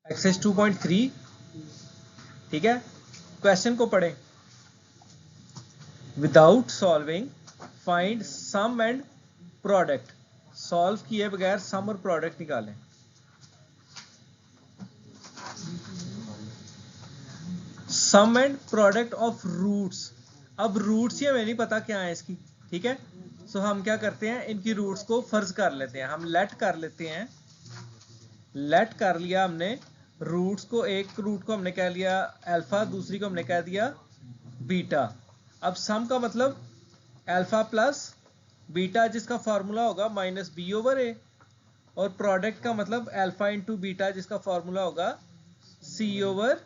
Exercise 2.3, ठीक है। Question को पढ़ें। Without solving find sum and product. Solve किए बगैर सम और प्रोडक्ट निकालें। Sum and product of roots. अब रूट्स ही हमें नहीं पता क्या है इसकी, ठीक है। सो हम क्या करते हैं, इनकी रूट्स को फर्ज कर लेते हैं, हम लेट कर लेते हैं। लेट कर लिया हमने रूट्स को, एक रूट को हमने कह लिया अल्फा, दूसरी को हमने कह दिया बीटा। अब सम का मतलब अल्फा प्लस बीटा, जिसका फॉर्मूला होगा माइनस बी ओवर ए, और प्रोडक्ट का मतलब अल्फा इंटू बीटा, जिसका फॉर्मूला होगा सी ओवर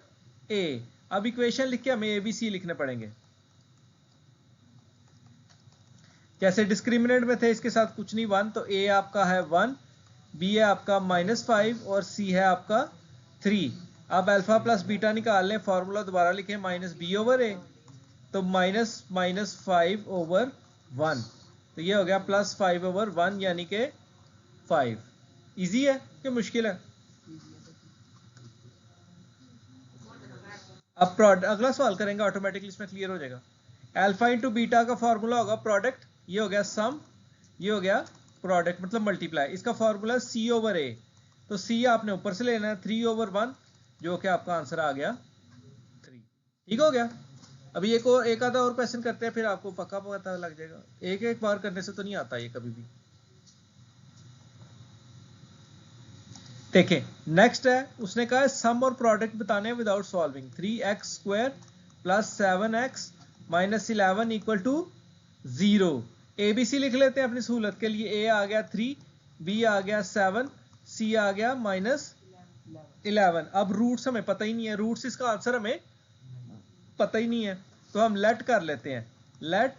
ए। अब इक्वेशन लिख के हमें ए बी सी लिखने पड़ेंगे। जैसे डिस्क्रिमिनेंट में थे, इसके साथ कुछ नहीं, 1, तो ए आपका है 1, बी है आपका -5 और सी है आपका 3। अब अल्फा प्लस बीटा निकाल लें, फॉर्मूला दोबारा लिखें माइनस बी ओवर ए, तो -5 ओवर 1, तो ये हो गया +5 ओवर 1 यानी कि 5। इजी है कि मुश्किल है? अब अगला सवाल करेंगे, ऑटोमेटिकली इसमें क्लियर हो जाएगा। अल्फा इंटू बीटा का फॉर्मूला होगा प्रोडक्ट, ये हो गया सम, ये हो गया प्रोडक्ट मतलब मल्टीप्लाई। इसका फॉर्मूला सी ओवर ए, तो सी आपने ऊपर से लेना है 3 ओवर 1, जो कि आपका आंसर आ गया 3। ठीक हो गया। अभी एक आधा और क्वेश्चन करते हैं, फिर आपको पक्का पता लग जाएगा। एक एक बार करने से तो नहीं आता ये कभी भी। देखें, नेक्स्ट है, उसने कहा है सम और प्रोडक्ट बताने हैं without solving. 3x² + 7x - 11 = 0। ABC लिख लेते हैं अपनी सहूलत के लिए। A आ गया 3, B आ गया 7, C आ गया -11। अब रूट्स हमें पता ही नहीं है, रूट्स इसका आंसर हमें पता ही नहीं है, तो हम लेट कर लेते हैं। Let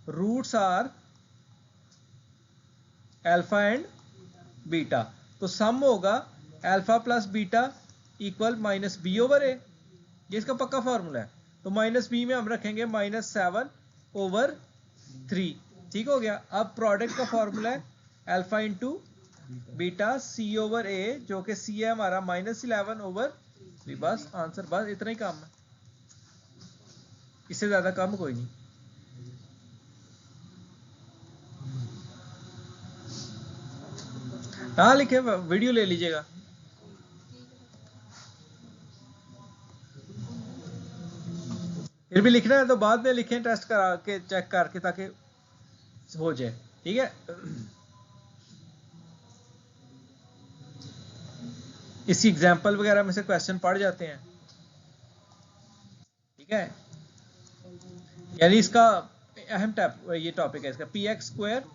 roots are alpha and beta, तो सम होगा alpha plus beta equal minus B over A, ये इसका पक्का फॉर्मूला है। तो माइनस बी में हम रखेंगे -7 ओवर 3। ठीक हो गया। अब प्रोडक्ट का फॉर्मूला है अल्फा इंटू बीटा सी ओवर ए, जो कि सी है हमारा -11 ओवर 3। बस आंसर, बस इतना ही काम है, इससे ज्यादा काम कोई नहीं। हाँ लिखे, वीडियो ले लीजिएगा। फिर भी लिखना है तो बाद में लिखें, टेस्ट करा के चेक करके, ताकि हो जाए। ठीक है, इसी एग्जाम्पल वगैरह में से क्वेश्चन पढ़ जाते हैं। ठीक है, यानी इसका अहम ये टॉपिक है इसका, px² -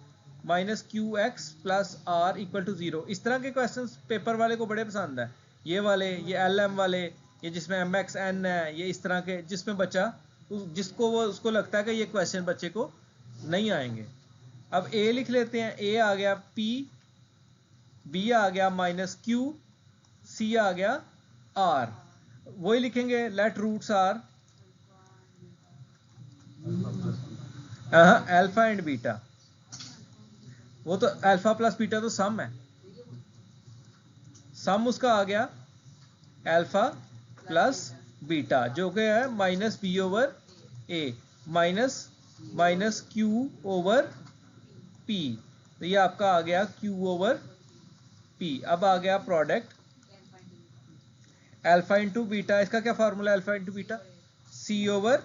qx + r = 0। इस तरह के क्वेश्चंस पेपर वाले को बड़े पसंद है, ये वाले, ये LM वाले, ये जिसमें mx n है, ये इस तरह के, जिसमें बच्चा जिसको वो उसको लगता है कि ये क्वेश्चन बच्चे को नहीं आएंगे। अब a लिख लेते हैं। a आ गया p, b आ गया -q, c आ गया r। वही लिखेंगे, let roots are alpha and beta. वो तो अल्फा प्लस बीटा तो सम है, सम उसका आ गया अल्फा प्लस बीटा, जो कि है -b over a -q over p, तो ये आपका आ गया q ओवर p। अब आ गया प्रोडक्ट अल्फा इंटू बीटा, इसका क्या फॉर्मूला है alpha into beta, c over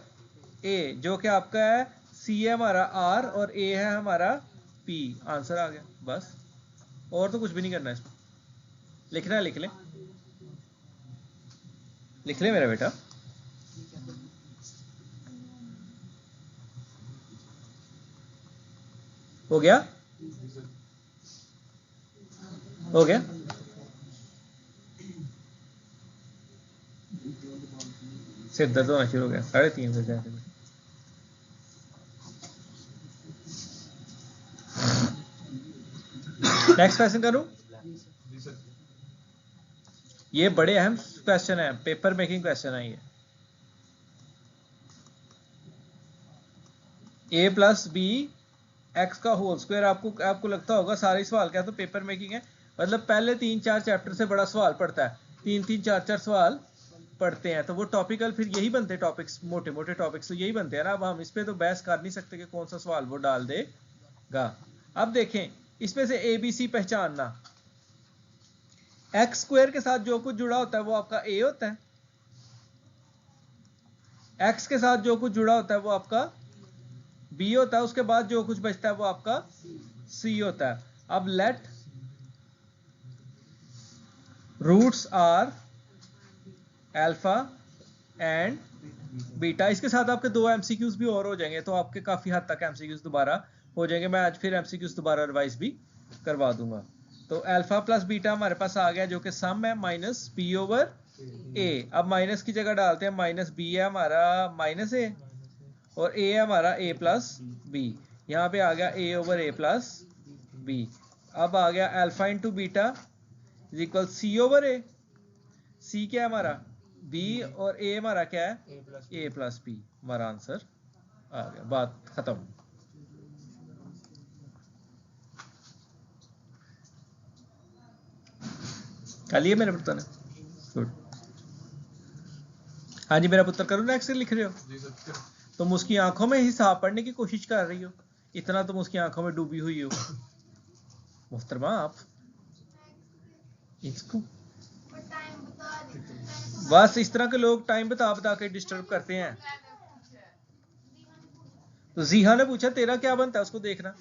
a, जो कि आपका है c है हमारा r और a है हमारा p। आंसर आ गया, बस और तो कुछ भी नहीं करना है इसमें। लिखना है लिख ले, लिख ले मेरा बेटा। हो गया, हो गया। सिर दर्द होना शुरू हो गया 3:30 बजे। नेक्स्ट क्वेश्चन करूं। ये बड़े अहम क्वेश्चन है, पेपर मेकिंग क्वेश्चन है ये। a + b x² आपको लगता होगा सारे सवाल क्या तो पेपर मेकिंग है, मतलब पहले 3-4 चैप्टर से बड़ा सवाल पड़ता है, 3-3 4-4 सवाल पढ़ते हैं, तो वो टॉपिकल फिर यही बनते हैं टॉपिक्स, मोटे मोटे टॉपिक्स तो यही बनते हैं ना। अब हम इस पे तो बहस कर नहीं सकते कि कौन सा सवाल वो डाल देगा। अब देखें इसमें से ABC पहचानना, एक्स स्क्वायर के साथ जो कुछ जुड़ा होता है वो आपका A होता है, एक्स के साथ जो कुछ जुड़ा होता है वो आपका B होता है, उसके बाद जो कुछ बचता है वो आपका C होता है। अब let roots are alpha and beta, इसके साथ आपके 2 MCQs भी और हो जाएंगे, तो आपके काफी हद तक MCQs दोबारा हो जाएंगे। मैं आज फिर MCQs दोबारा रिवाइज भी करवा दूंगा। तो अल्फा प्लस बीटा हमारे पास आ गया जो कि सम है माइनस B ओवर A। अब माइनस की जगह डालते हैं, माइनस B है हमारा माइनस A और A है हमारा A प्लस B। यहाँ पे आ गया A over A plus B। अब आ गया alpha into beta is equal C over A। C क्या है हमारा B और A हमारा क्या है A प्लस B। हमारा आंसर आ गया, बात खत्म। कर लिए मेरे पुत्र ने? गुड। हाँ जी मेरा पुत्र, करो नेक्स्ट लिख रहे हो? तुम उसकी आंखों में हिसाब पढ़ने की कोशिश कर रही हो, इतना तुम उसकी आंखों में डूबी हुई हो। मोहतरमा आप इसको बस इस तरह के लोग टाइम बता बता के डिस्टर्ब करते हैं। तो जीहा ने पूछा तेरा क्या बनता है, उसको देखना।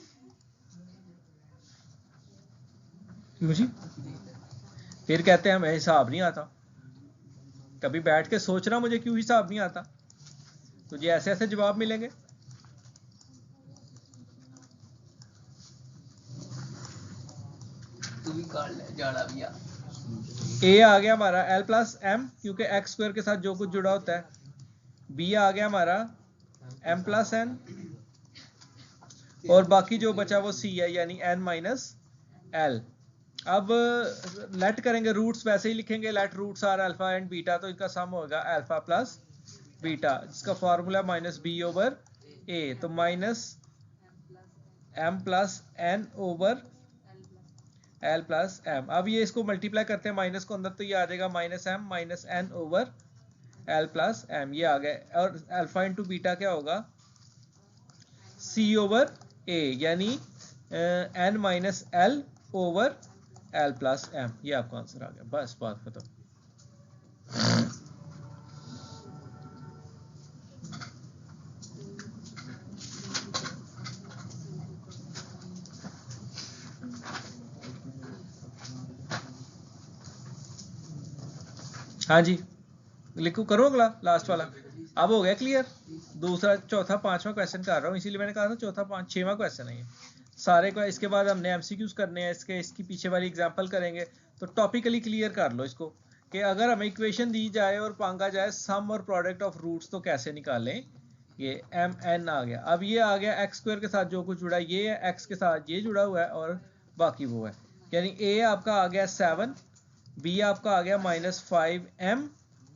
मुझे फिर कहते हैं हमें हिसाब नहीं आता। कभी बैठ के सोचना मुझे क्यों हिसाब नहीं आता, तुझे ऐसे ऐसे जवाब मिलेंगे। तू भी कर ले जाड़ा भी आ। ए आ गया हमारा L प्लस M, क्योंकि एक्स स्क्वायर के साथ जो कुछ जुड़ा होता है। B आ गया हमारा M प्लस N, और बाकी जो बचा वो C है, यानी N माइनस L। अब लेट करेंगे, रूट्स वैसे ही लिखेंगे, let roots are alpha and beta, तो इनका सम होगा अल्फा प्लस बीटा, जिसका formula minus B over A, तो minus M plus N over L plus M। अब ये इसको मल्टीप्लाई करते हैं माइनस को अंदर, तो ये आ जाएगा minus M minus N over L plus M, ये आ गया। और अल्फा इंटू बीटा क्या होगा C ओवर A, यानी N minus L over L plus M, ये आपका आंसर आ गया। बस बात खत्म। हाँ जी लिखो, करो अगला लास्ट वाला। अब हो गया क्लियर। दूसरा चौथा पांचवा क्वेश्चन कर रहा हूँ, इसीलिए मैंने कहा था चौथा पांच छठवां क्वेश्चन है ये सारे को। इसके बाद हमने MCQs करने हैं, इसकी पीछे वाली एग्जांपल करेंगे। तो टॉपिकली क्लियर कर लो इसको कि अगर हमें इक्वेशन दी जाए और मांगा जाए सम और प्रोडक्ट ऑफ रूट्स तो कैसे निकालें। ये MN आ गया। अब ये आ गया एक्स स्क्वायर के साथ जो कुछ जुड़ा है, ये है एक्स के साथ ये जुड़ा हुआ है और बाकी वो है, यानी A आपका आ गया 7, B आपका आ गया -5M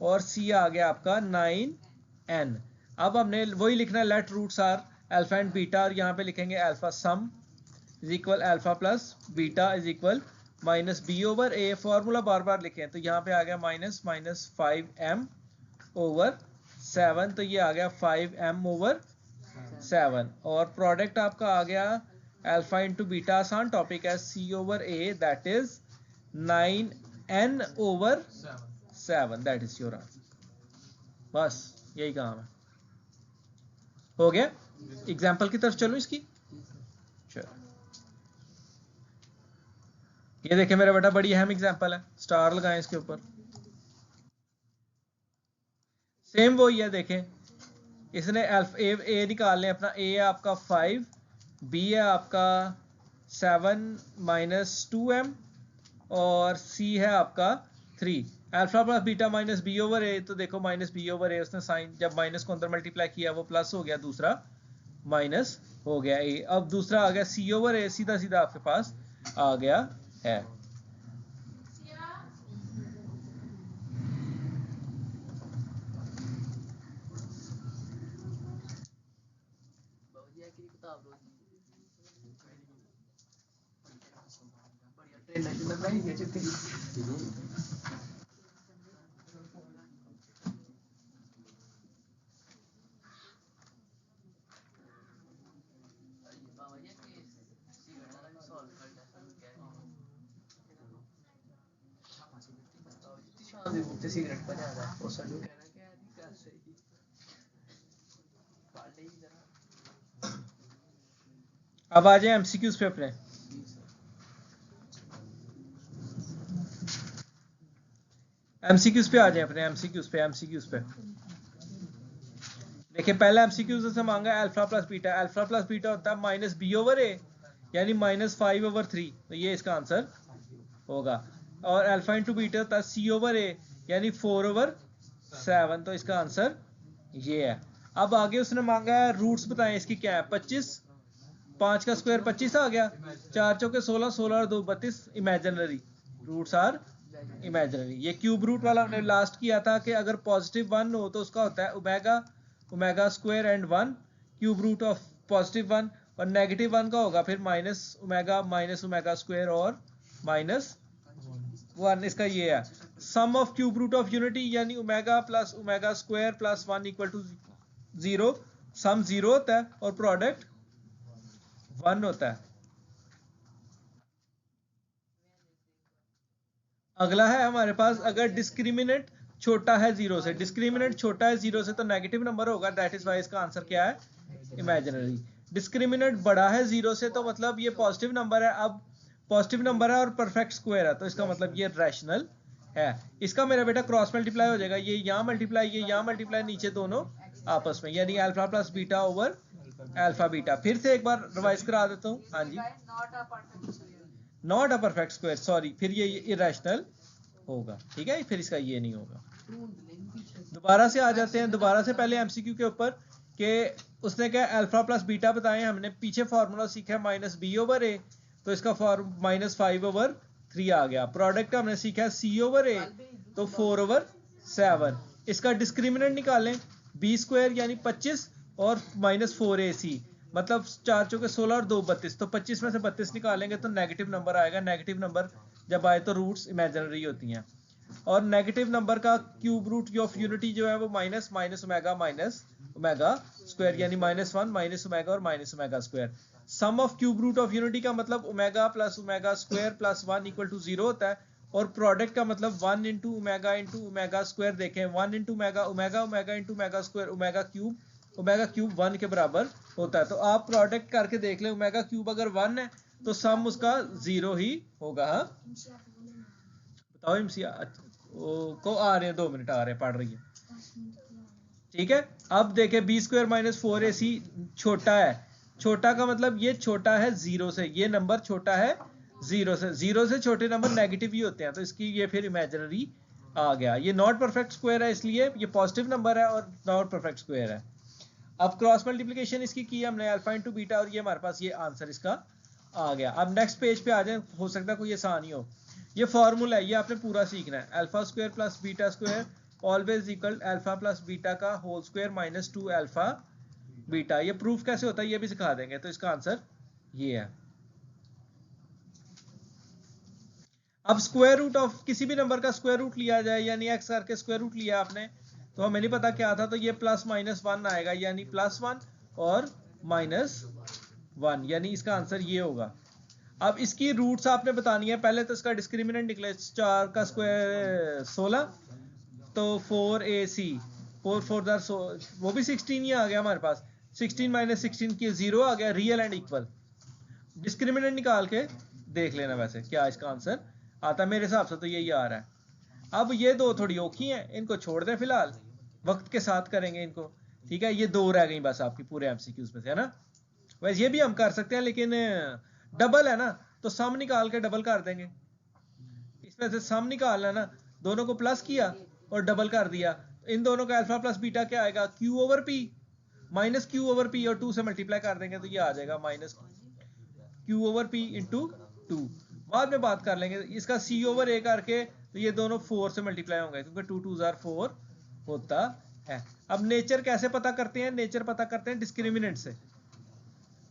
और C आ गया आपका 9N। अब हमने वही लिखना है, let roots are alpha and beta, और यहाँ पे लिखेंगे alpha sum is equal alpha plus beta is equal minus B over A। Formula बार बार लिखें, तो यहाँ पे आ गया -5M ओवर 7, तो ये आ गया 5M ओवर 7, और प्रोडक्ट आपका आ गया अल्फा इंटू बीटा, आसान टॉपिक है, C over A that is 9N over 7, that is your answer. बस यही काम है, हो गया। एग्जाम्पल की तरफ चलो इसकी। चलो ये देखें मेरा बेटा, बड़ी अहम एग्जाम्पल है, स्टार लगाएं इसके ऊपर। सेम वही है, देखें इसने ए निकाल लें अपना। ए है आपका 5, बी है आपका 7 -2M और सी है आपका 3। Alpha plus beta minus B over A, तो देखो माइनस बी ओवर ए, उसने साइन जब माइनस को अंदर मल्टीप्लाई किया वो प्लस हो गया, दूसरा माइनस हो गया ए। अब दूसरा आ गया सी ओवर ए, सीधा सीधा आपके पास आ गया है। अब आ जाए एमसीक्यूज पे अपने। एमसीक्यूज पे आ जाए अपने, एमसीक्यूज पे। देखिए पहला एमसीक्यूज से मांगा alpha plus beta. Alpha plus beta होता है माइनस बी ओवर ए, यानी -5/3, तो ये इसका आंसर होगा। और अल्फा इंटू बीटा होता है सी ओवर ए, यानी 4/7, तो इसका आंसर ये है। अब आगे उसने मांगा है रूट्स बताएं इसकी क्या है। 25, 5 का स्क्वायर 25 आ गया, 4 चौके 16, 16 और 2 32, इमेजिनरी रूट्स आर इमेजिनरी। ये क्यूब रूट वाला हमने लास्ट किया था कि अगर पॉजिटिव 1 हो तो उसका होता है omega, omega square and 1 cube root of +1, और -1 का होगा फिर माइनस ओमेगा स्क्वायर और -1। इसका ये है sum of cube root of unity, यानी omega plus omega square plus 1 = 0। Sum 0 होता है और प्रोडक्ट 1 होता है। अगला है हमारे पास, अगर डिस्क्रिमिनेंट छोटा है 0 से, डिस्क्रिमिनेंट छोटा है 0 से तो नेगेटिव नंबर होगा, दैट इज वाई इसका आंसर क्या है, इमेजिनरी। डिस्क्रिमिनेंट बड़ा है 0 से तो मतलब ये पॉजिटिव नंबर है। अब पॉजिटिव नंबर है और परफेक्ट स्क्वायर है, तो इसका मतलब ये रैशनल है। इसका मेरा बेटा क्रॉस मल्टीप्लाई हो जाएगा, ये यहाँ मल्टीप्लाई, ये यहाँ मल्टीप्लाई, नीचे दोनों आपस में, यानी alpha plus beta over alpha beta. फिर से एक बार रिवाइज करा देता हूँ। हाँ जी, not a perfect square, sorry, फिर ये इरेशनल होगा, ठीक है, फिर इसका ये नहीं होगा। दोबारा से आ जाते हैं, दोबारा से पहले एमसीक्यू के ऊपर कि उसने क्या अल्फा प्लस बीटा बताए, हमने पीछे फॉर्मूला सीखा -b/a, तो इसका -5/3 आ गया। प्रोडक्ट हमने सीखा c/a, तो 4/7। इसका डिस्क्रिमिनेंट निकालें, b² यानी 25 और -4ac, मतलब 4 चौके 16 और 2 32, तो 25 में से 32 निकालेंगे तो नेगेटिव नंबर आएगा। नेगेटिव नंबर जब आए तो रूट्स इमेजिनरी होती हैं, और नेगेटिव नंबर का क्यूब रूट ऑफ यूनिटी जो है वो माइनस ओमेगा स्क्वायर, यानी -1 ओमेगा और omega square. Sum of cube root of unity का मतलब omega plus omega square plus 1 = 0 होता है, और प्रोडक्ट का मतलब 1 × ओमेगा स्क्वायर। देखें 1 × omega, omega × omega square, omega cube 1 के बराबर होता है। तो आप प्रोडक्ट करके देख लें, ओमेगा क्यूब अगर 1 है तो सम उसका 0 ही होगा। हाँ बताओ एमसी को आ रहे हैं, 2 मिनट आ रहे हैं, पढ़ रही है, ठीक है। अब देखें b² - 4ac छोटा है, छोटा का मतलब ये छोटा है 0 से, ये नंबर छोटा है 0 से, 0 से छोटे नंबर नेगेटिव ही होते हैं, तो इसकी ये फिर इमेजिनरी आ गया। ये नॉट परफेक्ट स्क्वायर है, इसलिए ये पॉजिटिव नंबर है और नॉट परफेक्ट स्क्वायर है। अब क्रॉस मल्टीप्लिकेशन इसकी की हमने अल्फा इंटू बीटा, और ये हमारे पास ये आंसर इसका आ गया। अब नेक्स्ट पेज पे आ जाए, हो सकता है कोई आसानी हो। ये फॉर्मूला है, ये आपने पूरा सीखना है। Alpha square plus beta square always equal alpha plus beta का होल स्क्वायर -2 अल्फा बीटा। ये प्रूफ कैसे होता है ये भी सिखा देंगे, तो इसका आंसर ये है। अब स्क्वायर रूट ऑफ किसी भी नंबर का स्क्वायर रूट लिया जाए, यानी एक्स करके स्क्वायर रूट लिया आपने, तो हमें नहीं पता क्या था, तो ये +-1 आएगा, यानी +1 और -1, यानी इसका आंसर ये होगा। अब इसकी रूट्स आपने बतानी है। पहले तो इसका डिस्क्रिमिनेंट निकले, 4 का स्क्वायर 16, तो 4ac, 4 4 वो भी 16 ही आ गया हमारे पास। 16 - 16 की 0 आ गया, रियल एंड इक्वल। डिस्क्रिमिनेंट निकाल के देख लेना वैसे क्या इसका आंसर आता है, मेरे हिसाब से तो यही आ रहा है। अब ये दो थोड़ी औखी हैं, इनको छोड़ दें फिलहाल, वक्त के साथ करेंगे इनको, ठीक है। ये 2 रह गई बस आपकी पूरे एमसीक्यूज में से, है ना। वैसे ये भी हम कर सकते हैं, लेकिन डबल है ना, तो सम निकाल के डबल कर देंगे। इसमें से सम निकालना ना, दोनों को प्लस किया और डबल कर दिया, इन दोनों का अल्फा प्लस बीटा क्या आएगा, q/p -q/p, और 2 से मल्टीप्लाई कर देंगे तो ये आ जाएगा -q/p × 2। बाद में बात कर लेंगे इसका c/a करके, तो ये दोनों 4 से मल्टीप्लाई होंगे, क्योंकि 2 2 4 होता है। अब नेचर कैसे पता करते हैं, नेचर पता करते हैं डिस्क्रिमिनेंट से।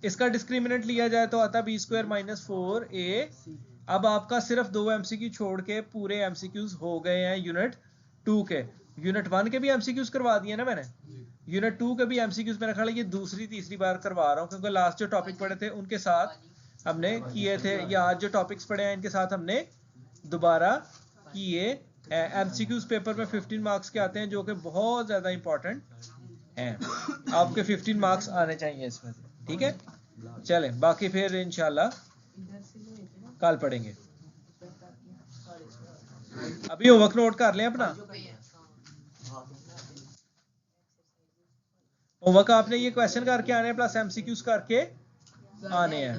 इसका डिस्क्रिमिनेंट लिया जाए तो आता है b² - 4ac, अब आपका सिर्फ 2 एमसीक्यू छोड़ के पूरे एमसीक्यूज हो गए हैं यूनिट 2 के। यूनिट 1 के भी एमसीक्यूज करवा दिए ना मैंने, यूनिट 2 के भी एमसीक्यूज मेरा ख्याल है ये दूसरी तीसरी बार करवा रहा हूँ, क्योंकि लास्ट जो टॉपिक पढ़े थे उनके साथ हमने किए थे, या आज जो टॉपिक्स पढ़े हैं इनके साथ हमने दोबारा किए। एमसीक्यूज पेपर में 15 मार्क्स के आते हैं, जो कि बहुत ज्यादा इंपॉर्टेंट हैं। आपके 15 मार्क्स आने चाहिए इसमें, ठीक है। चले बाकी फिर इंशाल्लाह कल पढ़ेंगे। अभी होमवर्क नोट कर लें अपना। होमवर्क आपने ये क्वेश्चन करके आने हैं प्लस एमसीक्यूज करके आने हैं।